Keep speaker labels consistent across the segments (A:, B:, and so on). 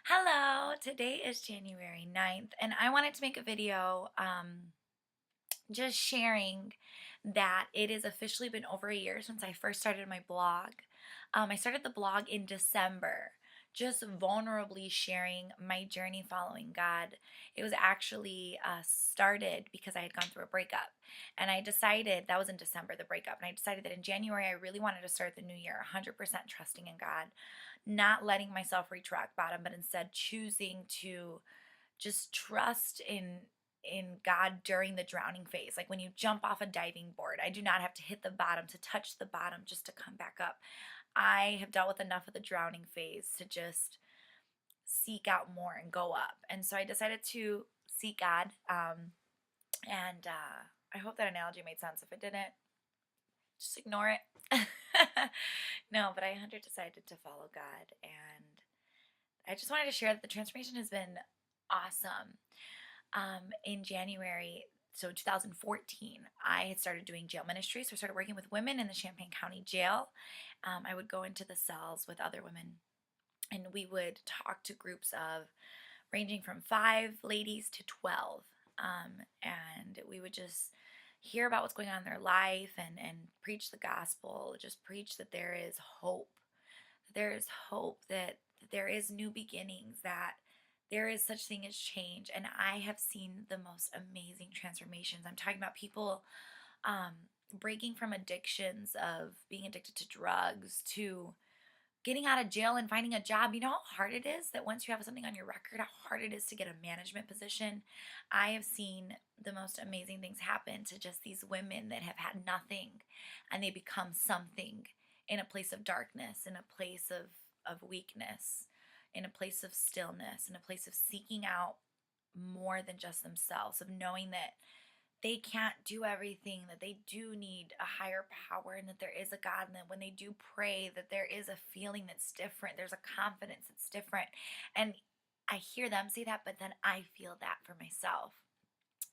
A: Hello, today is January 9th, and I wanted to make a video just sharing that it has officially been over a year since I first started my blog. I started the blog in December, just vulnerably sharing my journey following God. It was actually started because I had gone through a breakup, and I decided that was in December, the breakup, and I decided that in January I really wanted to start the new year 100% trusting in God, not letting myself reach rock bottom, but instead choosing to just trust in God during the drowning phase. Like when you jump off a diving board, I do not have to hit the bottom to touch the bottom just to come back up. I have dealt with enough of the drowning phase to just seek out more and go up. And so I decided to seek God. And I hope that analogy made sense. If it didn't, just ignore it. No, but I 100 decided to follow God, and I just wanted to share that the transformation has been awesome. In January, so 2014, I had started doing jail ministry. So I started working with women in the Champaign County Jail. I would go into the cells with other women, and we would talk to groups of ranging from 5 ladies to 12. And we would just hear about what's going on in their life and preach the gospel, just preach that there is hope, that there is hope, that there is new beginnings, that there is such thing as change. And I have seen the most amazing transformations. I'm talking about people um, breaking from addictions of being addicted to drugs to getting out of jail and finding a job. You know how hard it is that once you have something on your record, how hard it is to get a management position. I have seen the most amazing things happen to just these women that have had nothing, and they become something in a place of darkness, in a place of weakness, in a place of stillness, in a place of seeking out more than just themselves, of knowing that they can't do everything, that they do need a higher power, and that there is a God, and that when they do pray, that there is a feeling that's different. There's a confidence that's different. And I hear them say that, but then I feel that for myself.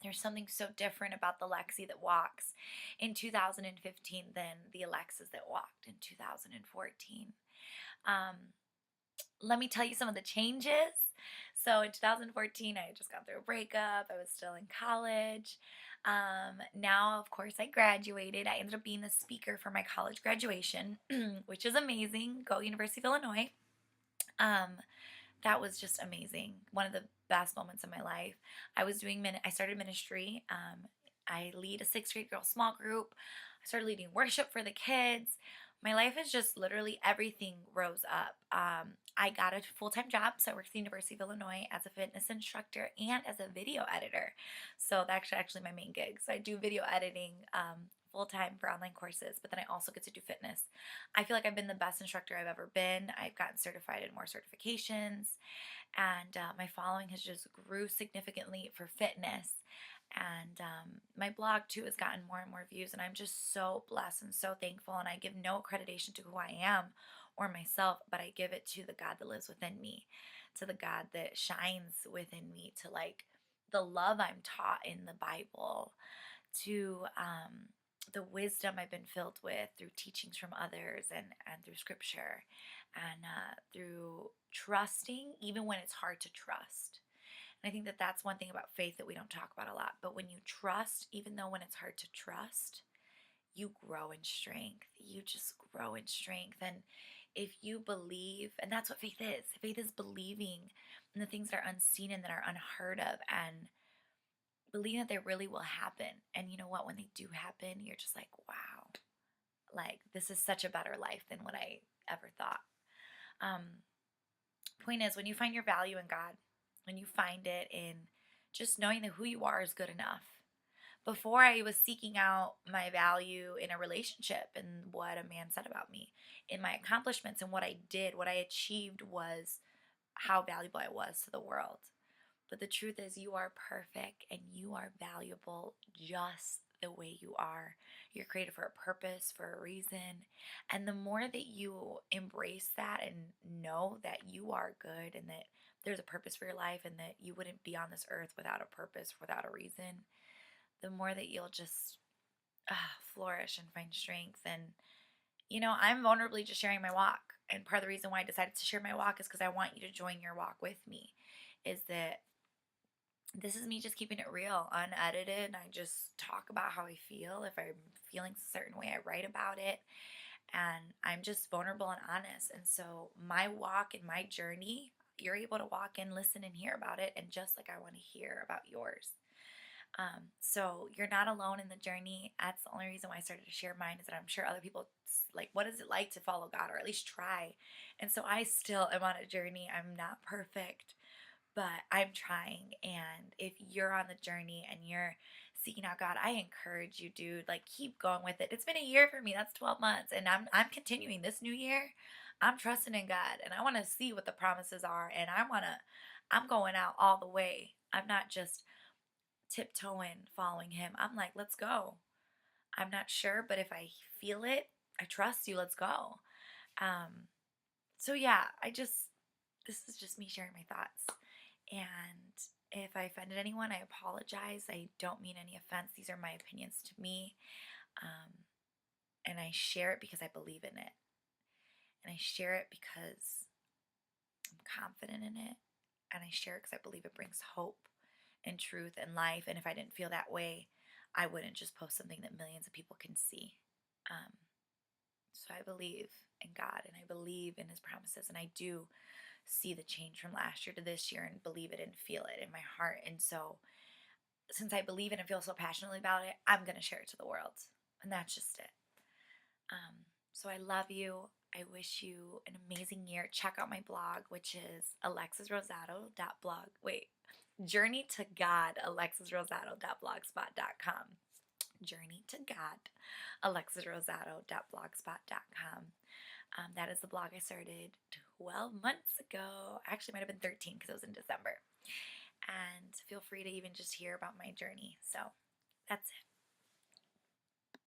A: There's something so different about the Lexi that walks in 2015 than the Alexis that walked in 2014. Um, Let me tell you some of the changes. So in 2014, I had just gone through a breakup. I was still in college. Now, of course, I graduated. I ended up being the speaker for my college graduation, which is amazing. Go University of Illinois. Um, that was just amazing. One of the best moments of my life. I started ministry. I lead a sixth grade girl small group. I started leading worship for the kids. My life is just literally everything rose up. I got a full-time job, so I worked at the University of Illinois as a fitness instructor and as a video editor. So that's actually my main gig. So I do video editing full-time for online courses, but then I also get to do fitness. I feel like I've been the best instructor I've ever been. I've gotten certified in more certifications, and my following has just grew significantly for fitness. And my blog too has gotten more and more views, and I'm just so blessed and so thankful. And I give no accreditation to who I am or myself, but I give it to the God that lives within me, to the God that shines within me, to like the love I'm taught in the Bible, to the wisdom I've been filled with through teachings from others, and through scripture, and through trusting even when it's hard to trust. And I think that that's one thing about faith that we don't talk about a lot. But when you trust, even though when it's hard to trust, you grow in strength. You just grow in strength. And if you believe, and that's what faith is believing in the things that are unseen and that are unheard of, and believing that they really will happen. And you know what? When they do happen, you're just like, wow, like this is such a better life than what I ever thought. Um, Point is, when you find your value in God, when you find it in just knowing that who you are is good enough. Before, I was seeking out my value in a relationship and what a man said about me, in my accomplishments and what I did, what I achieved was how valuable I was to the world. But the truth is, you are perfect and you are valuable just the way you are. You're created for a purpose, for a reason. And the more that you embrace that and know that you are good and that there's a purpose for your life and that you wouldn't be on this earth without a purpose, without a reason, the more that you'll just flourish and find strength. And, I'm vulnerably just sharing my walk. and part of the reason why I decided to share my walk is because I want you to join your walk with me. Is that this is me just keeping it real, unedited. I just talk about how I feel. If I'm feeling a certain way, I write about it. And I'm just vulnerable and honest. And so, my walk and my journey, you're able to walk in, listen, and hear about it. And just like I want to hear about yours. So you're not alone in the journey. That's the only reason why I started to share mine, is that I'm sure other people like, what is it like to follow God, or at least try? And so I still am on a journey. I'm not perfect, but I'm trying. And if you're on the journey and you're seeking out God, I encourage you, dude, like, keep going with it. It's been a year for me. That's 12 months. And I'm continuing this new year. I'm trusting in God, and I want to see what the promises are. And I'm going out all the way. I'm not just tiptoeing following him. I'm like, let's go. I'm not sure, but if I feel it, I trust you. Let's go. Um, so yeah, this is just me sharing my thoughts. And if I offended anyone, I apologize. I don't mean any offense. These are my opinions to me. Um, and I share it because I believe in it. And I share it because I'm confident in it. And I share it because I believe it brings hope and truth and life. And if I didn't feel that way, I wouldn't just post something that millions of people can see. Um, so I believe in God, and I believe in his promises. And I do see the change from last year to this year, and believe it and feel it in my heart. And so, since I believe it and feel so passionately about it, I'm going to share it to the world. And that's just it. So I love you. I wish you an amazing year. Check out my blog, which is alexisrosado.blog. Wait, Journey to God, alexisrosado.blogspot.com. Journey to God, alexisrosado.blogspot.com. That is the blog I started 12 months ago. Actually, it might have been 13 because it was in December. And feel free to even just hear about my journey. So that's it.